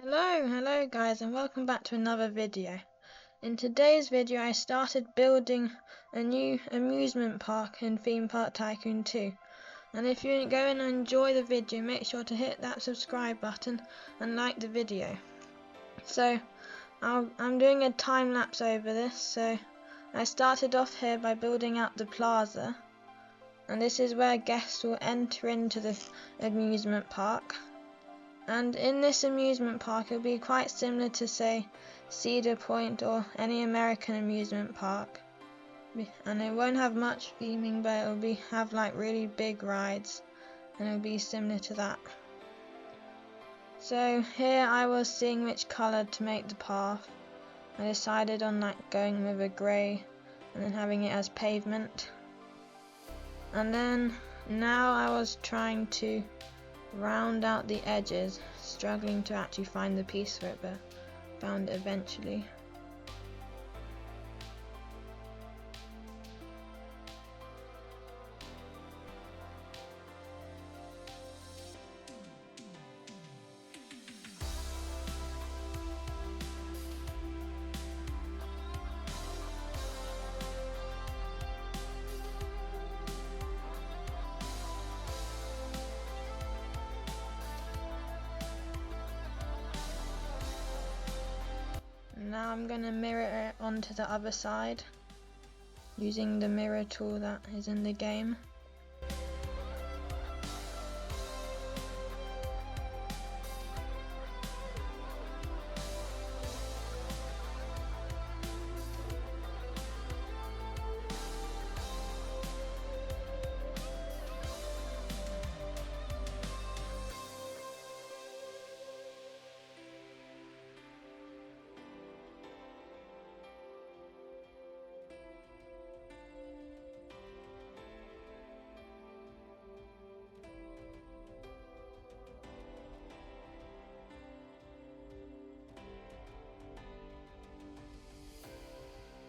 Hello guys, and welcome back to another video. In today's video I started building a new amusement park in Theme Park Tycoon 2. And if you're going to enjoy the video, make sure to hit that subscribe button and like the video. So I'm doing a time lapse over this. So I started off here by building out the plaza, and this is where guests will enter into the amusement park. And in this amusement park, it'll be quite similar to, say, Cedar Point or any American amusement park. And it won't have much theming, but it'll have like really big rides, and it'll be similar to that. So here I was seeing which colour to make the path. I decided on going with a grey and then having it as pavement. And then now I was trying to round out the edges, struggling to actually find the piece for it, but found it eventually. Now I'm going to mirror it onto the other side using the mirror tool that is in the game.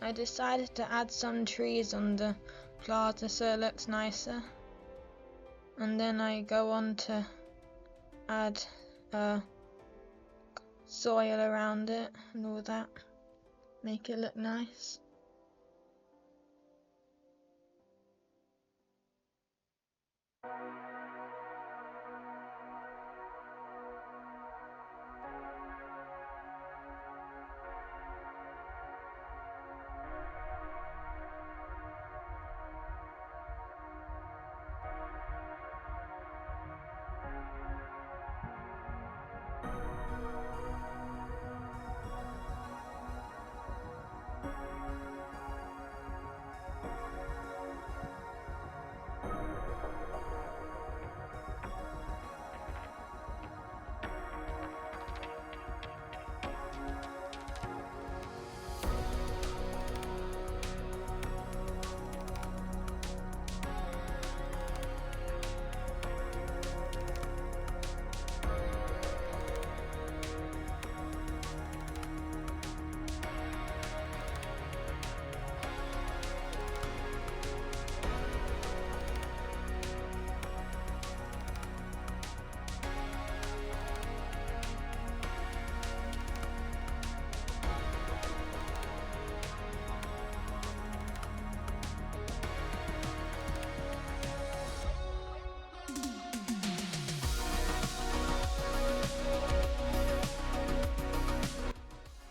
I decided to add some trees on the plaza so it looks nicer, and then I go on to add soil around it and all that, make it look nice.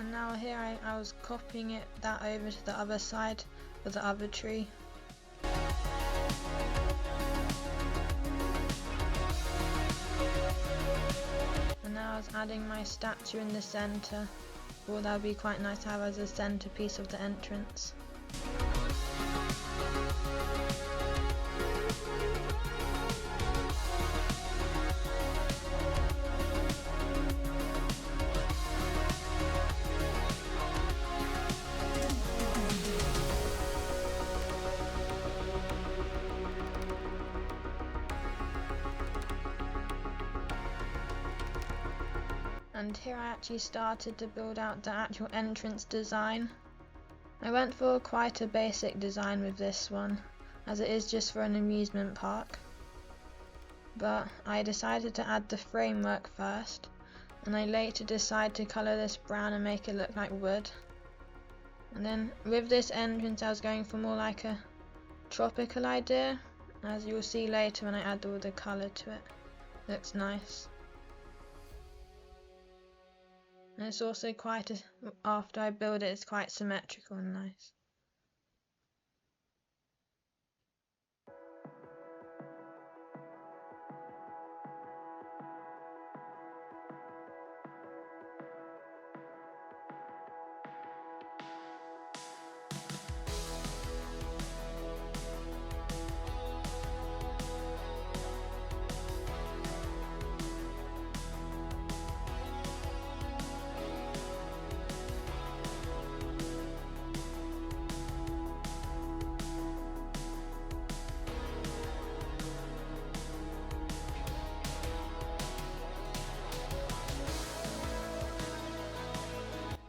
And now here I was copying that over to the other side with the other tree. And now I was adding my statue in the centre. Well, that would be quite nice to have as a centrepiece of the entrance. And here I actually started to build out the actual entrance design. I went for quite a basic design with this one, as it is just for an amusement park. But I decided to add the framework first, and I later decided to colour this brown and make it look like wood. And then with this entrance I was going for more like a tropical idea, as you'll see later when I add all the colour to it. Looks nice. And it's also after I build it, it's quite symmetrical and nice.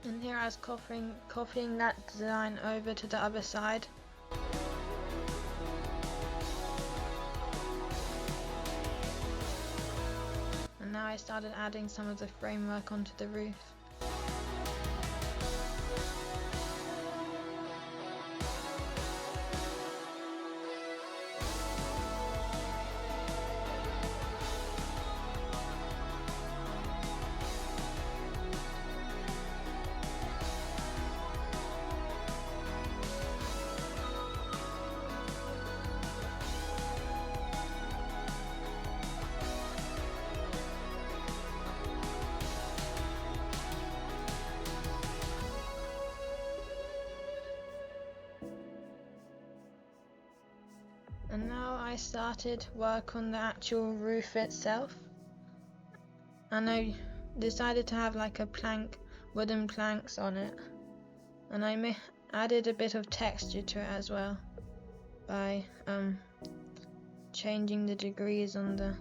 And here I was copying that design over to the other side. And now I started adding some of the framework onto the roof. And now I started work on the actual roof itself, and I decided to have like wooden planks on it, and I added a bit of texture to it as well by changing the degrees on the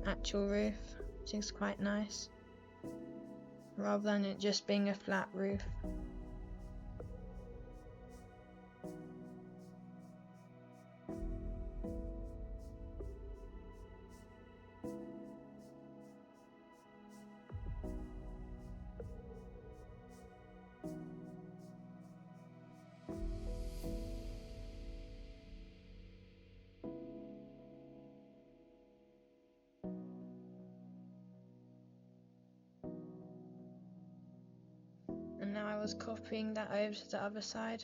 actual roof, which is quite nice, rather than it just being a flat roof. And now I was copying that over to the other side.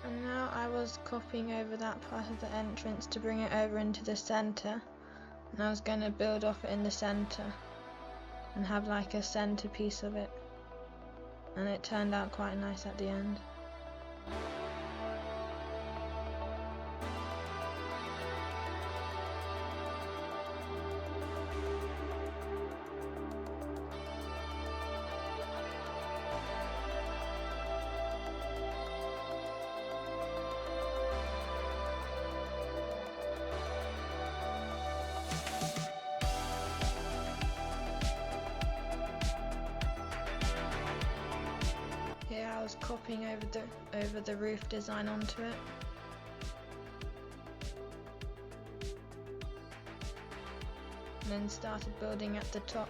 And now I was copying over that part of the entrance to bring it over into the center, and I was going to build off it in the center and have like a centerpiece of it, and it turned out quite nice at the end. Here I was copying over the roof design onto it. And then started building at the top.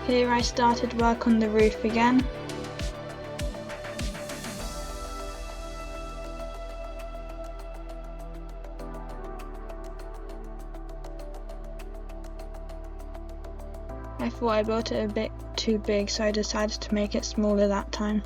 Here I started work on the roof again. I thought I built it a bit too big, so I decided to make it smaller that time.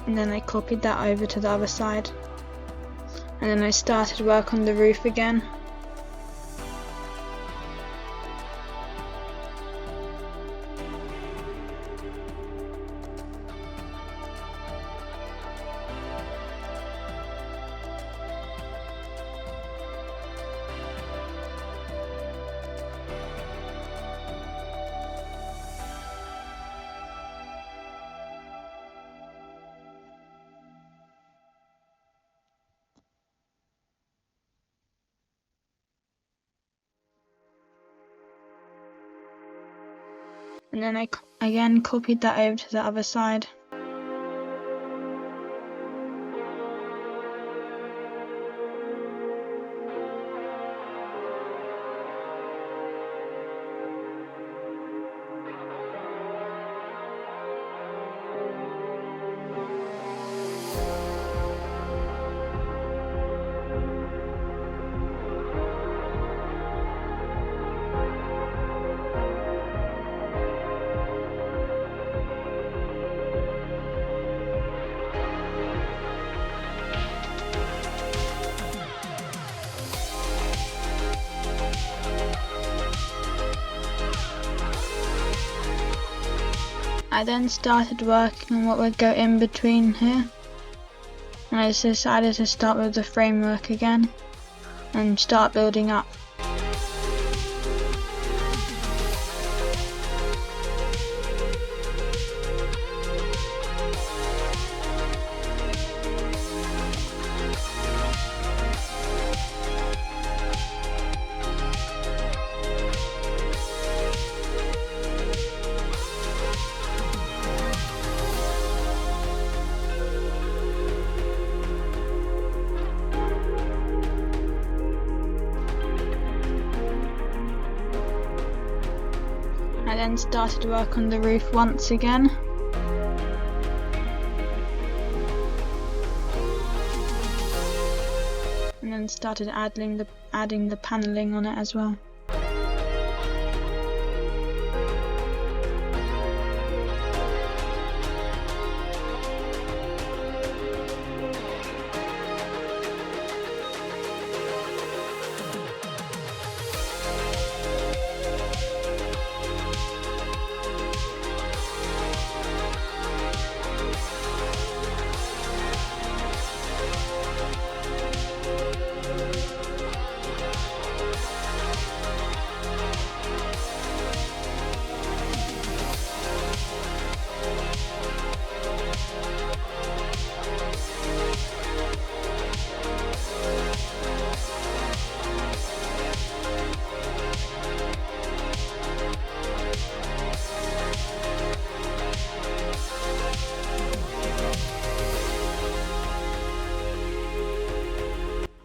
And then I copied that over to the other side. And then I started work on the roof again. And then I again copied that over to the other side. I then started working on what would go in between here, and I decided to start with the framework again and start building up. I then started work on the roof once again. And then started adding the panelling on it as well.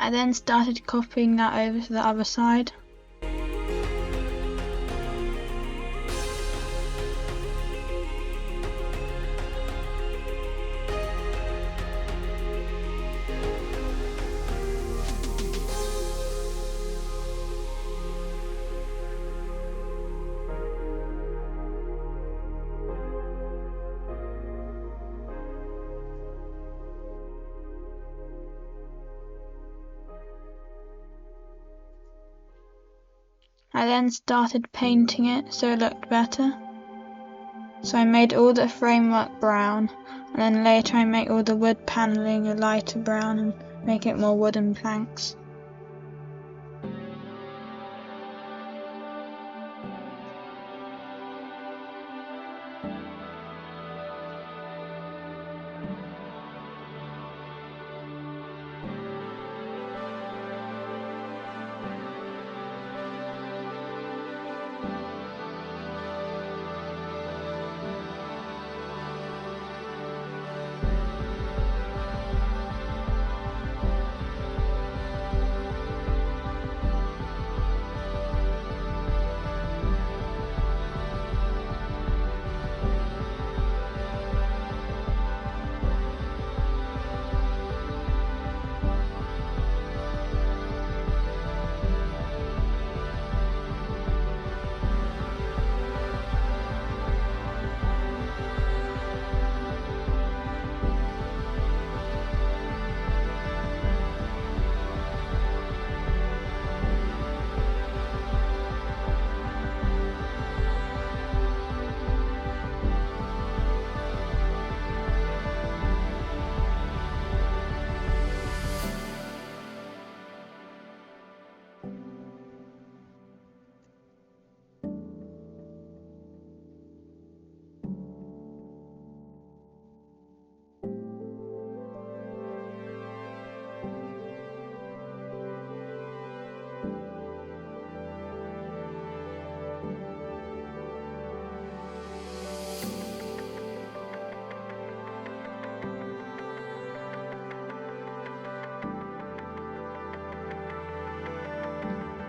I then started copying that over to the other side. I then started painting it so it looked better. So I made all the framework brown, and then later I make all the wood panelling a lighter brown and make it more wooden planks.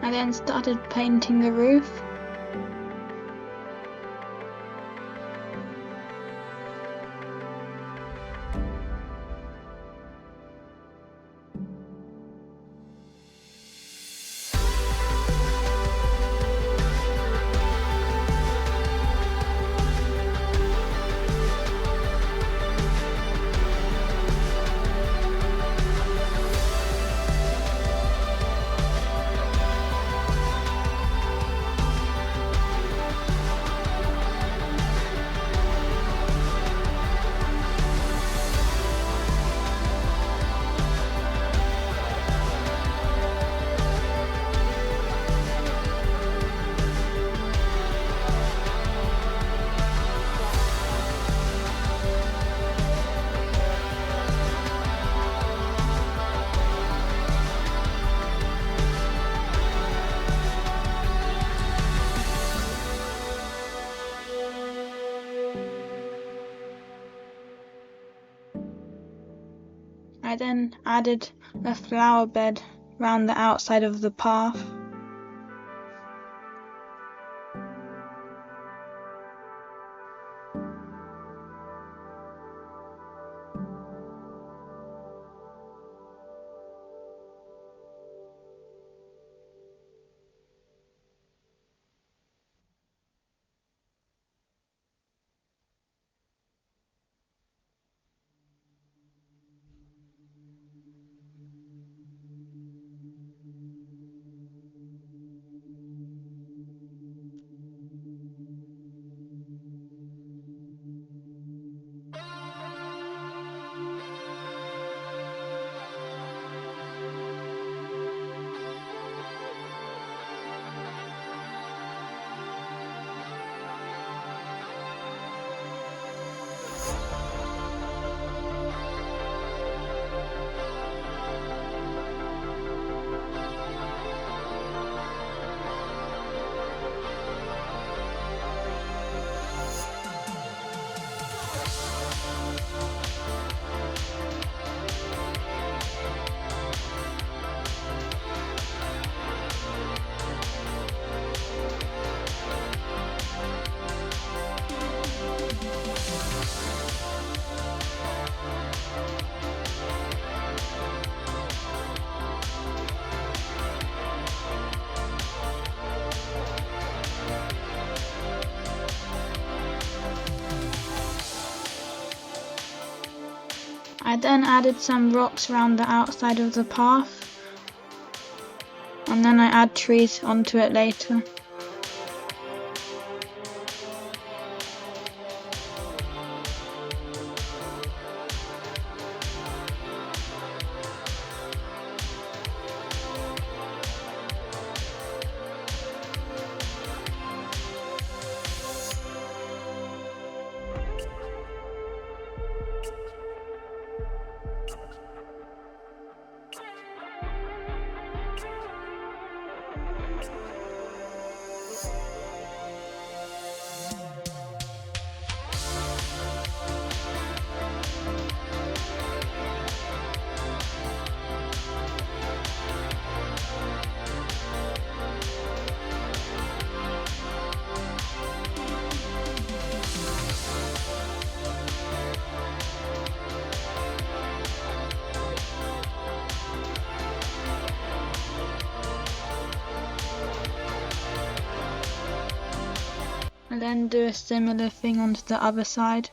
I then started painting the roof. I then added a flower bed round the outside of the path. I then added some rocks around the outside of the path, and then I add trees onto it later. And then do a similar thing onto the other side.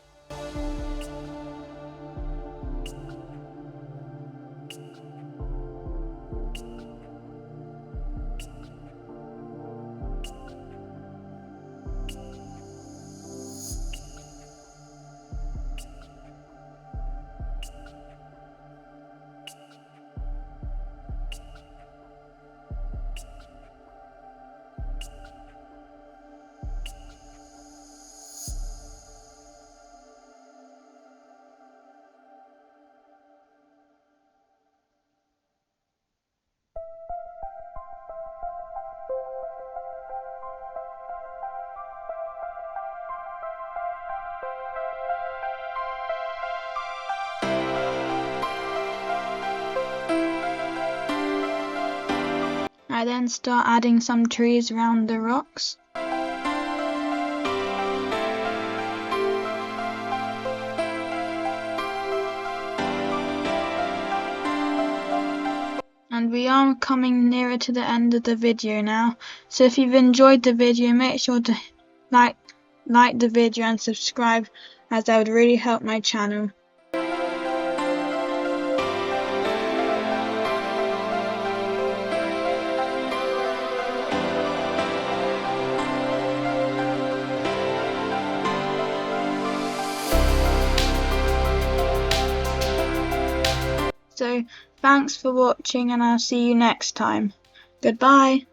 I then start adding some trees around the rocks. And we are coming nearer to the end of the video now, so if you've enjoyed the video, make sure to like the video and subscribe, as that would really help my channel. So thanks for watching, and I'll see you next time. Goodbye.